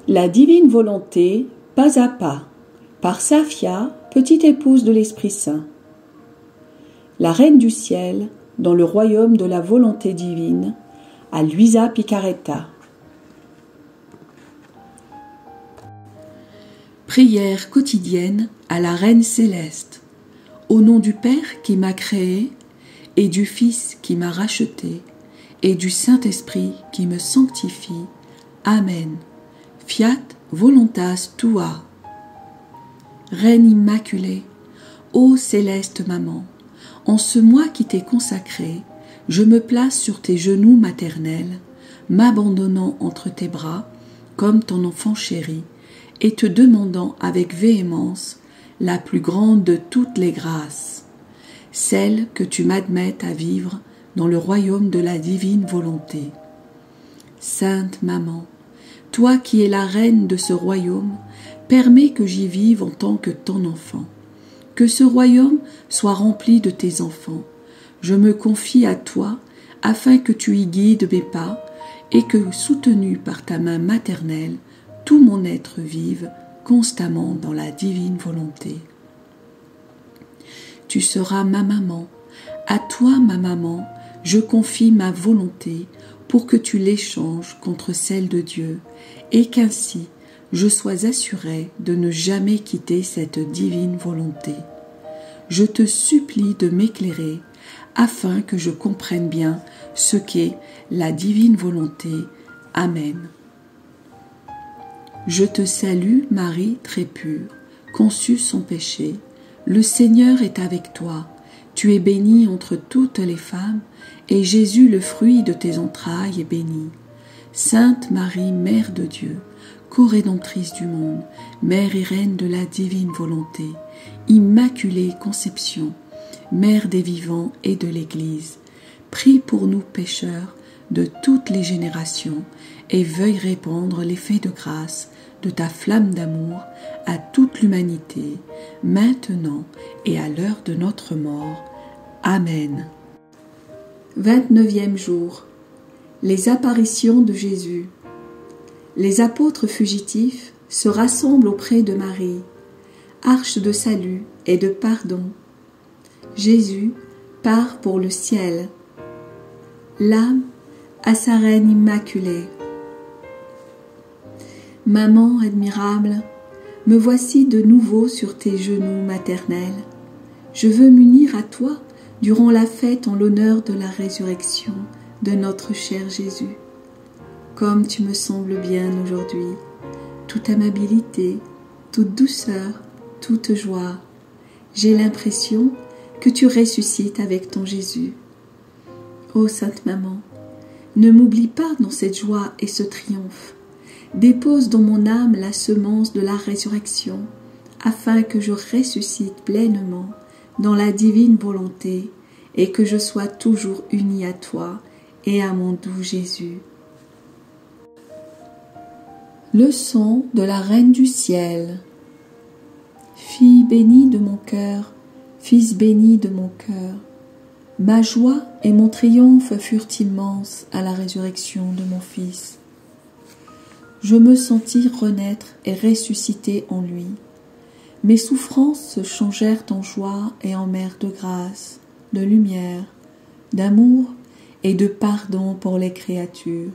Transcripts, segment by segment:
La divine volonté, pas à pas, par Safia, petite épouse de l'Esprit Saint. La Reine du Ciel, dans le royaume de la volonté divine, à Luisa Picaretta. Prière quotidienne à la Reine Céleste. Au nom du Père qui m'a créé, et du Fils qui m'a racheté, et du Saint-Esprit qui me sanctifie. Amen. Fiat voluntas tua. Reine immaculée, ô céleste maman, en ce mois qui t'est consacré, je me place sur tes genoux maternels, m'abandonnant entre tes bras, comme ton enfant chéri, et te demandant avec véhémence la plus grande de toutes les grâces, celle que tu m'admettes à vivre dans le royaume de la divine volonté. Sainte Maman, toi qui es la reine de ce royaume, permets que j'y vive en tant que ton enfant. Que ce royaume soit rempli de tes enfants. Je me confie à toi afin que tu y guides mes pas et que, soutenu par ta main maternelle, tout mon être vive constamment dans la divine volonté. Tu seras ma maman. À toi, ma maman, je confie ma volonté pour que tu l'échanges contre celle de Dieu et qu'ainsi je sois assurée de ne jamais quitter cette divine volonté. Je te supplie de m'éclairer afin que je comprenne bien ce qu'est la divine volonté. Amen. Je te salue, Marie très pure, conçue sans péché. Le Seigneur est avec toi. Tu es bénie entre toutes les femmes, et Jésus, le fruit de tes entrailles, est béni. Sainte Marie, Mère de Dieu, co-rédemptrice du monde, Mère et Reine de la divine volonté, Immaculée Conception, Mère des vivants et de l'Église, prie pour nous pécheurs de toutes les générations et veuille répandre l'effet de grâce de ta flamme d'amour à toute l'humanité, maintenant et à l'heure de notre mort. Amen. 29e jour. Les apparitions de Jésus. Les apôtres fugitifs se rassemblent auprès de Marie, arche de salut et de pardon. Jésus part pour le ciel. L'âme à sa reine immaculée. Maman admirable, me voici de nouveau sur tes genoux maternels. Je veux m'unir à toi durant la fête en l'honneur de la résurrection de notre cher Jésus. Comme tu me sembles bien aujourd'hui, toute amabilité, toute douceur, toute joie, j'ai l'impression que tu ressuscites avec ton Jésus. Ô Sainte Maman, ne m'oublie pas dans cette joie et ce triomphe. Dépose dans mon âme la semence de la résurrection, afin que je ressuscite pleinement dans la divine volonté et que je sois toujours unie à toi et à mon doux Jésus. Leçon de la Reine du Ciel. Fille bénie de mon cœur, Fils béni de mon cœur, ma joie et mon triomphe furent immenses à la résurrection de mon Fils. Je me sentis renaître et ressusciter en lui. Mes souffrances se changèrent en joie et en mer de grâce, de lumière, d'amour et de pardon pour les créatures.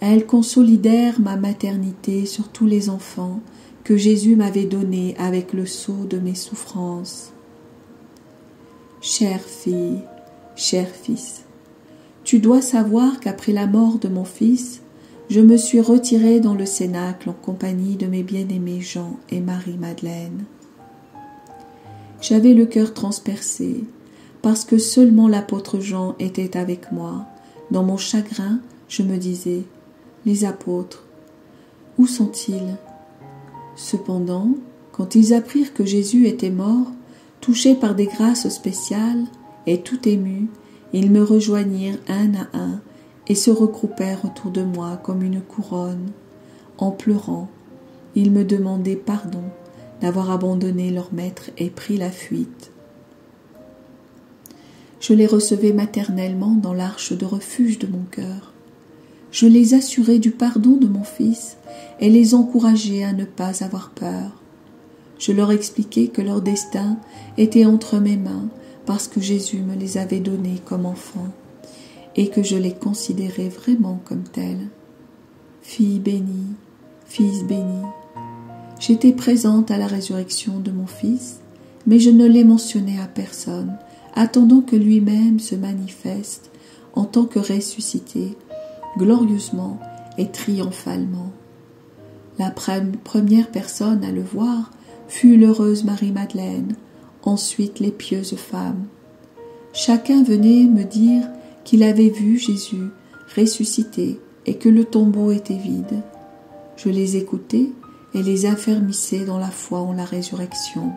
Elles consolidèrent ma maternité sur tous les enfants que Jésus m'avait donnés avec le sceau de mes souffrances. Chère fille, cher fils, tu dois savoir qu'après la mort de mon fils, je me suis retirée dans le cénacle en compagnie de mes bien-aimés Jean et Marie-Madeleine. J'avais le cœur transpercé, parce que seulement l'apôtre Jean était avec moi. Dans mon chagrin, je me disais, les apôtres, où sont-ils? Cependant, quand ils apprirent que Jésus était mort, touchés par des grâces spéciales, et tout émus, ils me rejoignirent un à un, et se regroupèrent autour de moi comme une couronne. En pleurant, ils me demandaient pardon d'avoir abandonné leur maître et pris la fuite. Je les recevais maternellement dans l'arche de refuge de mon cœur. Je les assurai du pardon de mon Fils et les encourageai à ne pas avoir peur. Je leur expliquai que leur destin était entre mes mains parce que Jésus me les avait donnés comme enfants et que je les considérais vraiment comme tels. Fille bénie, Fils béni. J'étais présente à la résurrection de mon Fils, mais je ne l'ai mentionné à personne, attendant que lui-même se manifeste en tant que ressuscité, glorieusement et triomphalement. La première personne à le voir fut l'heureuse Marie-Madeleine, ensuite les pieuses femmes. Chacun venait me dire qu'il avait vu Jésus ressuscité et que le tombeau était vide. Je les écoutais et les affermissais dans la foi en la résurrection.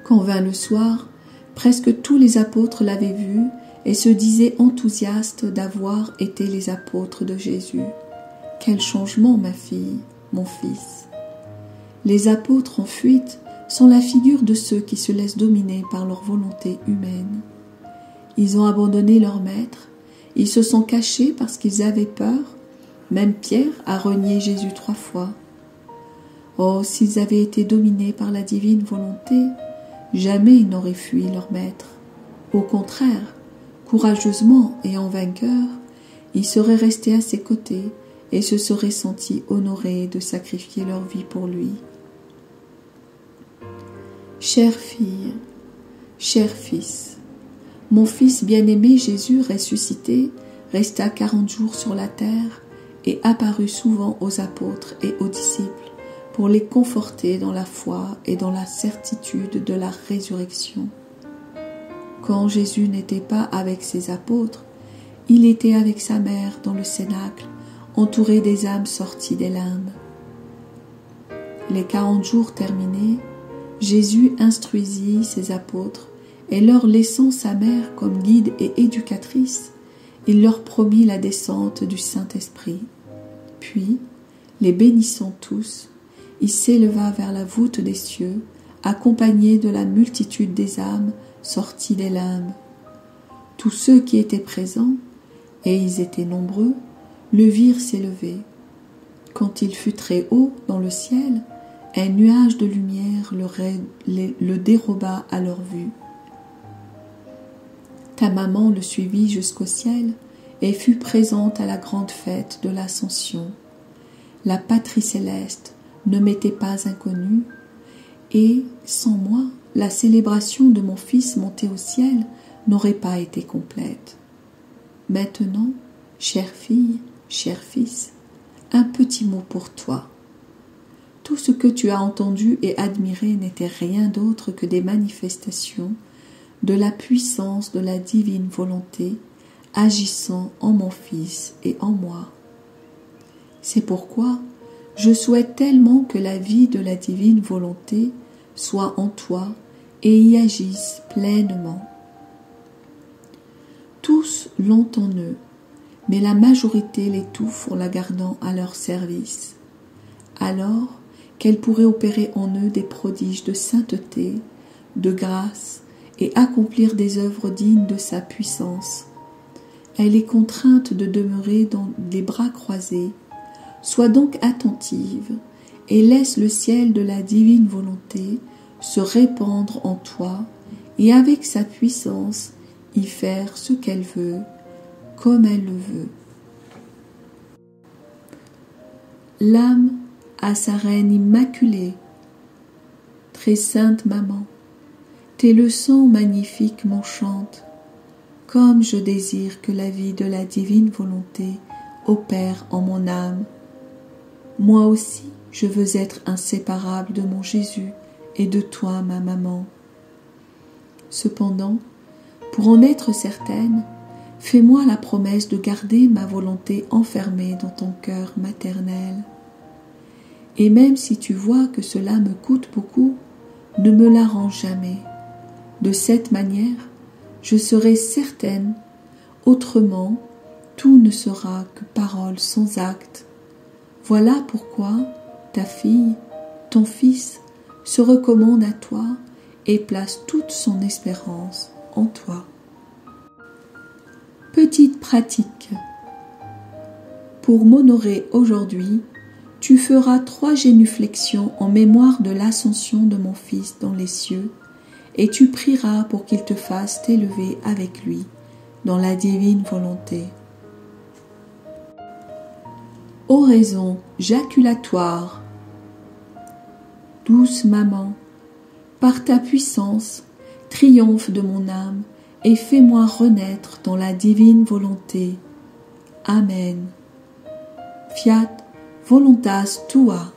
Quand vint le soir, presque tous les apôtres l'avaient vu et se disaient enthousiastes d'avoir été les apôtres de Jésus. Quel changement, ma fille, mon fils! Les apôtres en fuite sont la figure de ceux qui se laissent dominer par leur volonté humaine. Ils ont abandonné leur maître, ils se sont cachés parce qu'ils avaient peur. Même Pierre a renié Jésus 3 fois. Oh, s'ils avaient été dominés par la divine volonté, jamais ils n'auraient fui leur maître. Au contraire, courageusement et en vainqueur, ils seraient restés à ses côtés et se seraient sentis honorés de sacrifier leur vie pour lui. Chère fille, cher fils, mon fils bien-aimé Jésus ressuscité resta 40 jours sur la terre et apparut souvent aux apôtres et aux disciples pour les conforter dans la foi et dans la certitude de la résurrection. Quand Jésus n'était pas avec ses apôtres, il était avec sa mère dans le cénacle, entouré des âmes sorties des limbes. Les 40 jours terminés, Jésus instruisit ses apôtres et leur laissant sa mère comme guide et éducatrice, il leur promit la descente du Saint-Esprit. Puis, les bénissant tous, il s'éleva vers la voûte des cieux, accompagné de la multitude des âmes sorties des limbes. Tous ceux qui étaient présents, et ils étaient nombreux, le virent s'élever. Quand il fut très haut dans le ciel, un nuage de lumière le déroba à leur vue. Ta maman le suivit jusqu'au ciel et fut présente à la grande fête de l'Ascension. La patrie céleste ne m'était pas inconnue, et, sans moi, la célébration de mon fils monté au ciel n'aurait pas été complète. Maintenant, chère fille, cher fils, un petit mot pour toi. Tout ce que tu as entendu et admiré n'était rien d'autre que des manifestations de la puissance de la divine volonté agissant en mon Fils et en moi. C'est pourquoi je souhaite tellement que la vie de la divine volonté soit en toi et y agisse pleinement. Tous l'ont en eux, mais la majorité l'étouffe en la gardant à leur service. Alors qu'elle pourrait opérer en eux des prodiges de sainteté, de grâce et accomplir des œuvres dignes de sa puissance. Elle est contrainte de demeurer dans les bras croisés. Sois donc attentive et laisse le ciel de la divine volonté se répandre en toi et avec sa puissance y faire ce qu'elle veut, comme elle le veut. L'âme à sa reine immaculée, très sainte maman, tes leçons magnifiques m'enchantent, comme je désire que la vie de la divine volonté opère en mon âme. Moi aussi, je veux être inséparable de mon Jésus et de toi, ma maman. Cependant, pour en être certaine, fais-moi la promesse de garder ma volonté enfermée dans ton cœur maternel. Et même si tu vois que cela me coûte beaucoup, ne me la rends jamais. De cette manière, je serai certaine, autrement, tout ne sera que parole sans acte. Voilà pourquoi ta fille, ton fils, se recommande à toi et place toute son espérance en toi. Petite pratique. pour m'honorer aujourd'hui, tu feras 3 génuflexions en mémoire de l'ascension de mon Fils dans les cieux, et tu prieras pour qu'il te fasse t'élever avec lui dans la divine volonté. Oraison jaculatoire. Douce maman, par ta puissance, triomphe de mon âme et fais-moi renaître dans la divine volonté. Amen. Fiat voluntas tua.